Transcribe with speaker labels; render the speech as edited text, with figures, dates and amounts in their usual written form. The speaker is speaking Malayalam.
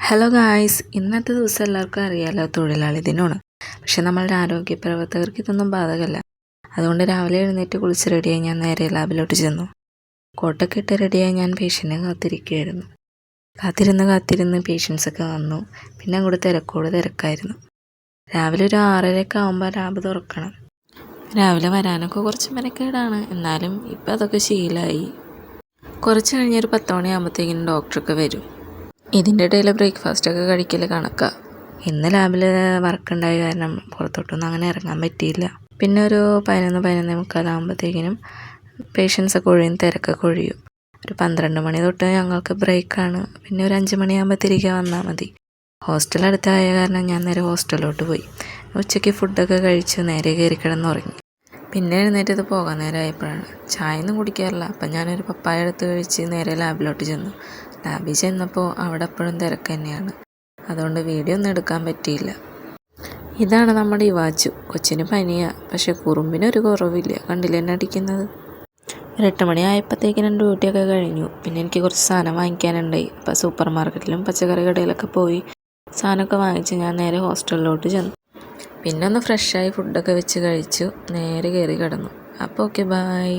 Speaker 1: ഹലോ ഗായ്സ്, ഇന്നത്തെ ദിവസം എല്ലാവർക്കും അറിയാമല്ലോ, തൊഴിലാളി ദിനമാണ്. പക്ഷെ നമ്മളുടെ ആരോഗ്യ പ്രവർത്തകർക്ക് ഇതൊന്നും ബാധകമല്ല. അതുകൊണ്ട് രാവിലെ എഴുന്നേറ്റ് കുളിച്ച് റെഡിയായി ഞാൻ നേരെ ലാബിലോട്ട് ചെന്നു. കോട്ടൊക്കെ ഇട്ട് റെഡിയായി ഞാൻ പേഷ്യൻറ്റിനെ കാത്തിരിക്കുകയായിരുന്നു. കാത്തിരുന്ന് പേഷ്യൻസൊക്കെ വന്നു. പിന്നെ അങ്ങോട്ട് തിരക്കായിരുന്നു. രാവിലെ ഒരു 6:30 ആകുമ്പോൾ ലാബ് തുറക്കണം. രാവിലെ വരാനൊക്കെ കുറച്ച് മെനക്കേടാണ്, എന്നാലും ഇപ്പം അതൊക്കെ ശീലമായി. കുറച്ച് കഴിഞ്ഞൊരു 10 മണിയാകുമ്പോഴത്തേക്കിനും ഡോക്ടറൊക്കെ വരും. ഇതിൻ്റെ ഇടയിൽ ബ്രേക്ക്ഫാസ്റ്റൊക്കെ കഴിക്കൽ കണക്കാണ്. ഇന്ന് ലാബിൽ വർക്കുണ്ടായ കാരണം പുറത്തോട്ടൊന്നും അങ്ങനെ ഇറങ്ങാൻ പറ്റിയില്ല. പിന്നെ ഒരു 11-11:45 ആകുമ്പോഴത്തേക്കിനും പേഷ്യൻസൊക്കെ തിരക്കൊക്കെ ഒഴിയും. ഒരു 12 മണി തൊട്ട് ഞങ്ങൾക്ക് ബ്രേക്കാണ്. പിന്നെ ഒരു 5 മണിയാകുമ്പോൾ തിരികെ വന്നാൽ മതി. ഹോസ്റ്റൽ അടുത്തായ കാരണം ഞാൻ നേരെ ഹോസ്റ്റലിലോട്ട് പോയി. ഉച്ചയ്ക്ക് ഫുഡൊക്കെ കഴിച്ച് നേരെ കയറി കിടന്നുറങ്ങി. പിന്നെ എഴുന്നേറ്റത് പോകാൻ നേരമായപ്പോഴാണ്. ചായയൊന്നും കുടിക്കാറില്ല. അപ്പം ഞാനൊരു പപ്പായ എടുത്ത് കഴിച്ച് നേരെ ലാബിലോട്ട് ചെന്നു. ലാബിൽ ചെന്നപ്പോൾ അവിടെ എപ്പോഴും തിരക്ക് തന്നെയാണ്. അതുകൊണ്ട് വീഡിയോ ഒന്നും എടുക്കാൻ പറ്റിയില്ല. ഇതാണ് നമ്മുടെ ഇവാച്ചു. കൊച്ചിന് പനിയാണ്, പക്ഷെ കുറുമ്പിനൊരു കുറവില്ല. കണ്ടില്ല എന്നെ അടിക്കുന്നത്. ഒരു 8 മണി ആയപ്പോഴത്തേക്കിനും ഡ്യൂട്ടിയൊക്കെ കഴിഞ്ഞു. പിന്നെ എനിക്ക് കുറച്ച് സാധനം വാങ്ങിക്കാനുണ്ടായി. അപ്പോൾ സൂപ്പർ മാർക്കറ്റിലും പച്ചക്കറി കടയിലൊക്കെ പോയി സാധനമൊക്കെ വാങ്ങിച്ച് ഞാൻ നേരെ ഹോസ്റ്റലിലോട്ട് ചെന്നു. പിന്നെ ഒന്ന് ഫ്രഷായി ഫുഡൊക്കെ വെച്ച് കഴിച്ചു നേരെ കയറി കിടന്നു. അപ്പോൾ ഓക്കെ, ബൈ.